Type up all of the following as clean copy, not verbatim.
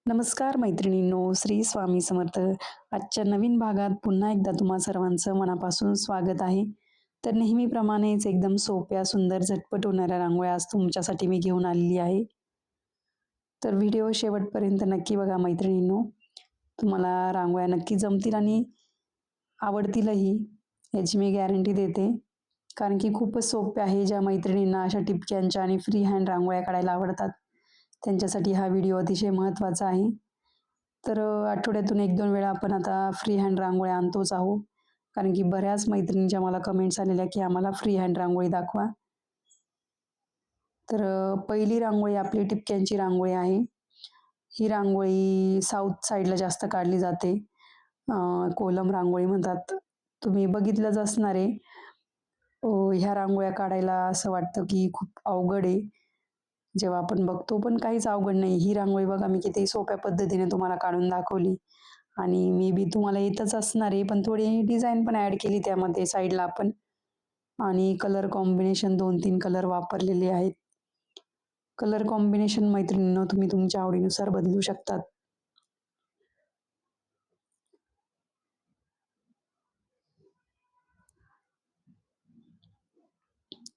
नमस्कार मैत्रिणींनो, श्री स्वामी समर्थ. आजच्या नवीन भागात पुन्हा एकदा तुम्हा सर्वांचं मनापासून स्वागत आहे. तर नेहमीप्रमाणेच एकदम सोप्या, सुंदर, झटपट होणाऱ्या रांगोळ्या आज तुमच्यासाठी मी घेऊन आलेली आहे. तर व्हिडिओ शेवटपर्यंत नक्की बघा मैत्रिणींनो. तुम्हाला रांगोळ्या नक्की जमतील आणि आवडतीलही याची मी गॅरंटी देते. कारण की खूपच सोप्या आहे. ज्या मैत्रिणींना अशा टिपक्यांच्या आणि फ्री हँड रांगोळ्या काढायला आवडतात, त्यांच्यासाठी हा व्हिडिओ अतिशय महत्त्वाचा आहे. तर आठवड्यातून 1-2 वेळा आपण आता फ्री हँड रांगोळ्या आणतोच आहोत. कारण की बऱ्याच मैत्रिणींच्या मला कमेंट्स आलेल्या की आम्हाला फ्री हँड रांगोळी दाखवा. तर पहिली रांगोळी आपली टिपक्यांची रांगोळी आहे. ही रांगोळी साऊथ साईडला जास्त काढली जाते. कोलम रांगोळी म्हणतात. तुम्ही बघितलंच असणार आहे. ह्या रांगोळ्या काढायला असं वाटतं की खूप अवघड आहे. जेव्हा आपण बघतो पण काहीच अवघड नाही. ही रांगोळी बघा मी किती सोप्या पद्धतीने तुम्हाला काढून दाखवली आणि मे बी तुम्हाला येतच असणार आहे, पण थोडी डिझाइन पण ॲड केली त्यामध्ये साईडला आपण आणि कलर कॉम्बिनेशन 2-3 कलर वापरलेले आहेत. कलर कॉम्बिनेशन मैत्रिणींनो तुम्ही तुमच्या आवडीनुसार बदलू शकतात.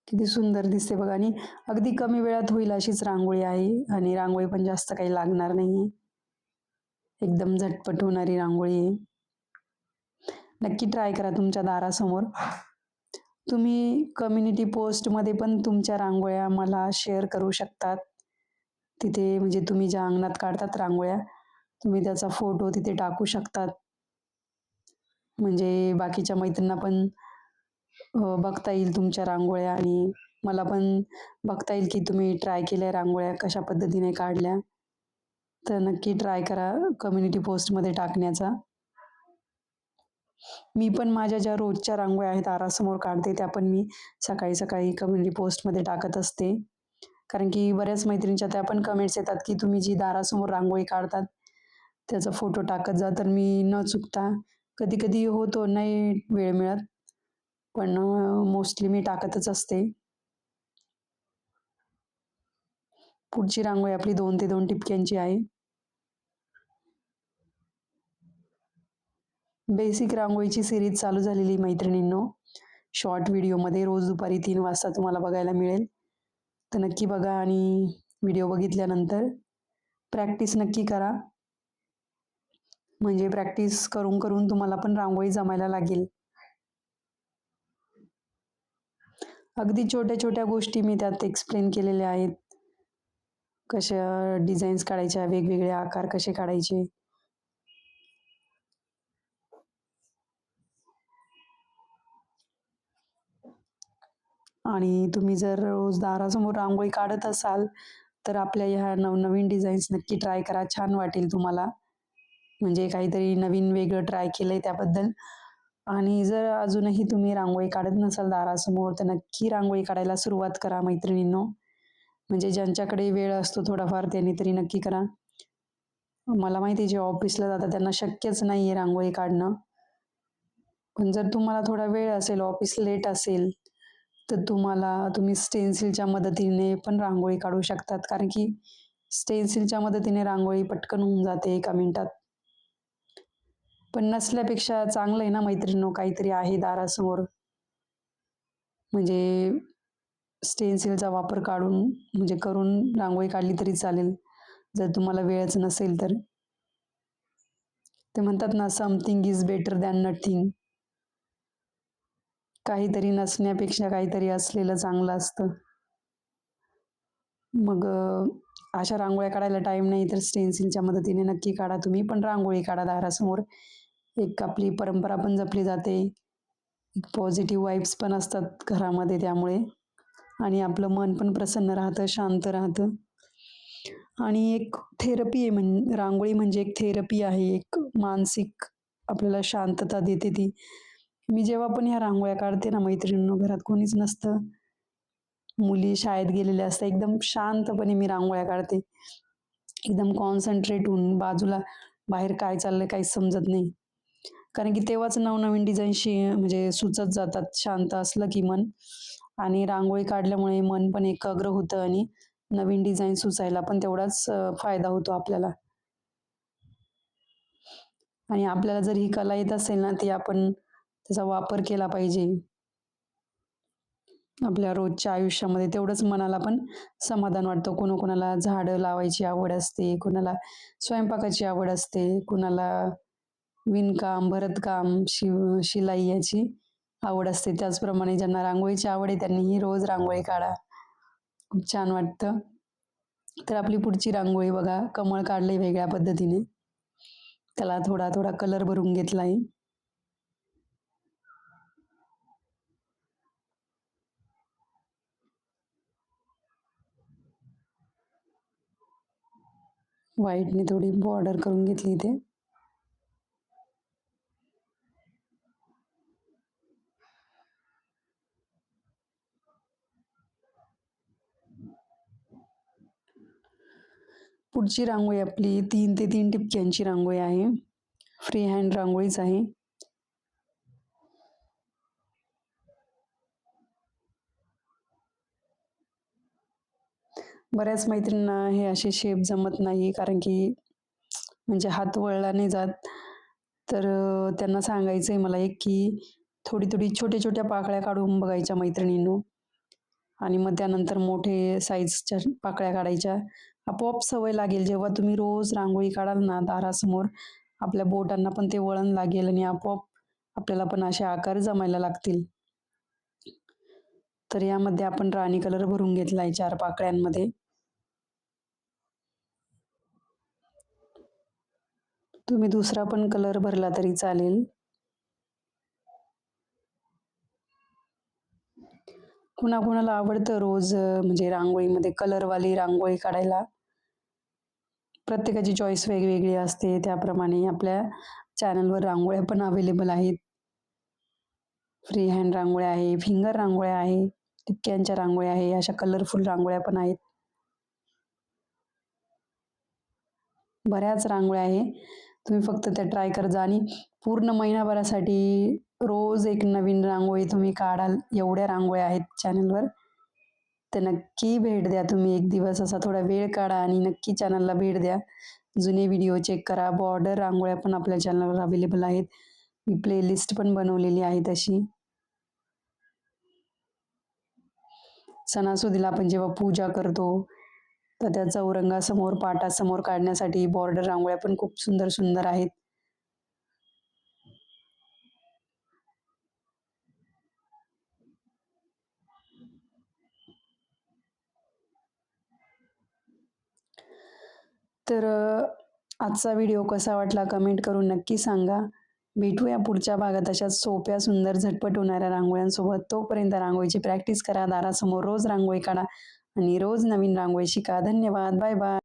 किती सुंदर दिसते बघा आणि अगदी कमी वेळात होईल अशीच रांगोळी आहे आणि रांगोळी पण जास्त काही लागणार नाहीये. एकदम झटपट होणारी रांगोळी आहे. नक्की ट्राय करा तुमच्या दारासमोर. तुम्ही कम्युनिटी पोस्टमध्ये पण तुमच्या रांगोळ्या मला शेअर करू शकतात. तिथे म्हणजे तुम्ही ज्या अंगणात काढतात रांगोळ्या, तुम्ही त्याचा फोटो तिथे टाकू शकतात. म्हणजे बाकीच्या मैत्रिणींना पण बघता येईल तुमच्या रांगोळ्या आणि मला पण बघता येईल की तुम्ही ट्राय केल्या रांगोळ्या कशा पद्धतीने काढल्या. तर नक्की ट्राय करा कम्युनिटी पोस्टमध्ये टाकण्याचा. मी पण माझ्या ज्या रोजच्या रांगोळ्या आहेत दारासमोर काढते, त्या पण मी सकाळी-सकाळी कम्युनिटी पोस्टमध्ये टाकत असते. कारण की बऱ्याच मैत्रिणींच्या त्या पण कमेंट्स येतात, की तुम्ही जी दारासमोर रांगोळी काढतात, त्याचा फोटो टाकत जा. तर मी न चुकता कधी-कधी होतो नाही वेळ मिळत, पण मोस्टली मी टाकतच असते. पुढची रांगोळी आपली 2 ते 2 टिपक्यांची आहे. बेसिक रांगोळीची सीरीज चालू झालेली मैत्रिणींनो. शॉर्ट व्हिडिओमध्ये रोज दुपारी 3 वाजता तुम्हाला बघायला मिळेल. तर नक्की बघा आणि व्हिडिओ बघितल्यानंतर प्रॅक्टिस नक्की करा. म्हणजे प्रॅक्टिस करून-करून तुम्हाला पण रांगोळी जमायला लागेल. अगदी छोट्या-छोट्या गोष्टी मी त्यात एक्सप्लेन केलेल्या आहेत. कशा डिझाईन्स काढायच्या, वेगवेगळे आकार कसे काढायचे. आणि तुम्ही जर रोज दारासमोर रांगोळी काढत असाल, तर आपल्या ह्या नवनवीन डिझाईन्स नक्की ट्राय करा. छान वाटेल तुम्हाला. म्हणजे काहीतरी नवीन वेगळं ट्राय केलंय त्याबद्दल. आणि जर अजूनही तुम्ही रांगोळी काढत नसाल दारासमोर, तर नक्की रांगोळी काढायला सुरुवात करा मैत्रिणींनो. म्हणजे ज्यांच्याकडे वेळ असतो थोडाफार त्यांनी तरी नक्की करा. मला माहिती आहे जे ऑफिसला जातात त्यांना शक्यच नाहीये रांगोळी काढणं. पण जर तुम्हाला थोडा वेळ असेल, ऑफिस लेट असेल, तर तुम्ही स्टेन्सिलच्या मदतीने पण रांगोळी काढू शकतात. कारण की स्टेन्सिलच्या मदतीने रांगोळी पटकन होऊन जाते एका मिनिटात. पण नसल्यापेक्षा चांगलं आहे ना मैत्रिणींनो, काहीतरी आहे दारासमोर. म्हणजे स्टेन्सिलचा वापर म्हणजे करून रांगोळी काढली तरी चालेल, जर तुम्हाला वेळच नसेल तर. ते म्हणतात ना, something is better than nothing. काहीतरी नसण्यापेक्षा काहीतरी असलेलं चांगलं असतं. मग अशा रांगोळ्या काढायला टाईम नाही तर स्टेन्सिलच्या मदतीने नक्की काढा. तुम्ही पण रांगोळी काढा दारासमोर. एक आपली परंपरा पण जपली जाते. एक पॉझिटिव्ह वाइब्स पण असतात घरामध्ये त्यामुळे आणि आपलं मन पण प्रसन्न राहतं, शांत राहतं. आणि एक थेरपी आहे रांगोळी म्हणजे एक थेरपी आहे. एक मानसिक आपल्याला शांतता देते ती. मी जेव्हा पण ह्या रांगोळ्या काढते ना मैत्रिणींनो, घरात कोणीच नसतं. मुली शाळेत गेलेल्या असतात. एकदम शांतपणे मी रांगोळ्या काढते. एकदम कॉन्सन्ट्रेट होऊन बाजूला बाहेर काय चाललंय काहीच समजत नाही. कारण की तेव्हाच नवनवीन डिझाईनशी म्हणजे सुचत जातात शांत असलं की मन आणि रांगोळी काढल्यामुळे मन पण एकाग्र होतं आणि नवीन डिझाईन सुचायला पण तेवढाच फायदा होतो आपल्याला. आणि आपल्याला जर ही कला येत असेल ना, ती आपण त्याचा वापर केला पाहिजे. आपल्या रोजच्या आयुष्यामध्ये तेवढंच मनाला पण समाधान वाटतं. कोणाकोणाला झाडं लावायची आवड असते, कुणाला स्वयंपाकाची आवड असते, कुणाला विणकाम, भरतकाम, शिलाई याची आवड असते. त्याचप्रमाणे ज्यांना रांगोळीची आवड आहे त्यांनीही रोज रांगोळी काढा. खूप छान वाटतं. तर आपली पुढची रांगोळी बघा, कमळ काढलंय वेगळ्या पद्धतीने. त्याला थोडा थोडा कलर भरून घेतलाय. व्हाईटने थोडी बॉर्डर करून घेतली इथे. पुढची रांगोळी आपली 3 ते 3 टिपक्यांची रांगोळी आहे. फ्री हँड रांगोळीच आहे. बऱ्याच मैत्रिणींना हे असे शेप जमत नाही, कारण की म्हणजे हात वळला नाही जात. तर त्यांना सांगायचं आहे मला एक, की थोडी-थोडी छोट्या-छोट्या पाकळ्या काढून बघायच्या मैत्रिणींनो आणि मग त्यानंतर मोठे साईजच्या पाकळ्या काढायच्या. आपोआप सवय लागेल. जेव्हा तुम्ही रोज रांगोळी काढाल ना दारासमोर, आपल्या बोटांना पण ते वळण लागेल आणि आपोआप आपल्याला पण असे आकार जमायला लागतील. तर यामध्ये आपण राणी कलर भरून घेतला आहे 4 पाकळ्यांमध्ये. तुम्ही दुसरा पण कलर भरला तरी चालेल. कुणाकुणाला आवडतं रोज म्हणजे रांगोळीमध्ये कलरवाली रांगोळी काढायला. प्रत्येकाची चॉईस वेगवेगळी असते. त्याप्रमाणे आपल्या चॅनलवर रांगोळ्या पण अवेलेबल आहेत. फ्री हँड रांगोळ्या आहे, फिंगर रांगोळ्या आहे, टिपक्यांच्या रांगोळ्या आहे, अशा कलरफुल रांगोळ्या पण आहेत. बऱ्याच रांगोळ्या आहे. तुम्ही फक्त त्या ट्राय करत जा आणि पूर्ण महिनाभरासाठी रोज एक नवीन रांगोळी तुम्ही काढाल, एवढ्या रांगोळ्या आहेत चॅनलवर. तर नक्की भेट द्या तुम्ही एक दिवस असा थोडा वेळ काढा आणि नक्की चॅनलला भेट द्या. जुने व्हिडिओ चेक करा. बॉर्डर रांगोळ्या पण आपल्या चॅनलवर अवेलेबल आहेत. मी प्लेलिस्ट पण बनवलेली आहे तशी. सणासुदीला आपण जेव्हा पूजा करतो, तर त्या चौरंगासमोर, पाटासमोर काढण्यासाठी बॉर्डर रांगोळ्या पण खूप सुंदर सुंदर आहेत. तर आजचा व्हिडिओ कसा वाटला कमेंट करून नक्की सांगा. भेटूया पुढच्या भागात अशाच सोप्या, सुंदर, झटपट होणाऱ्या रांगोळ्यांसोबत. तोपर्यंत रांगोळीची प्रॅक्टिस करा. दारासमोर रोज रांगोळी काढा आणि रोज नवीन रांगोळी शिका. धन्यवाद. Bye bye.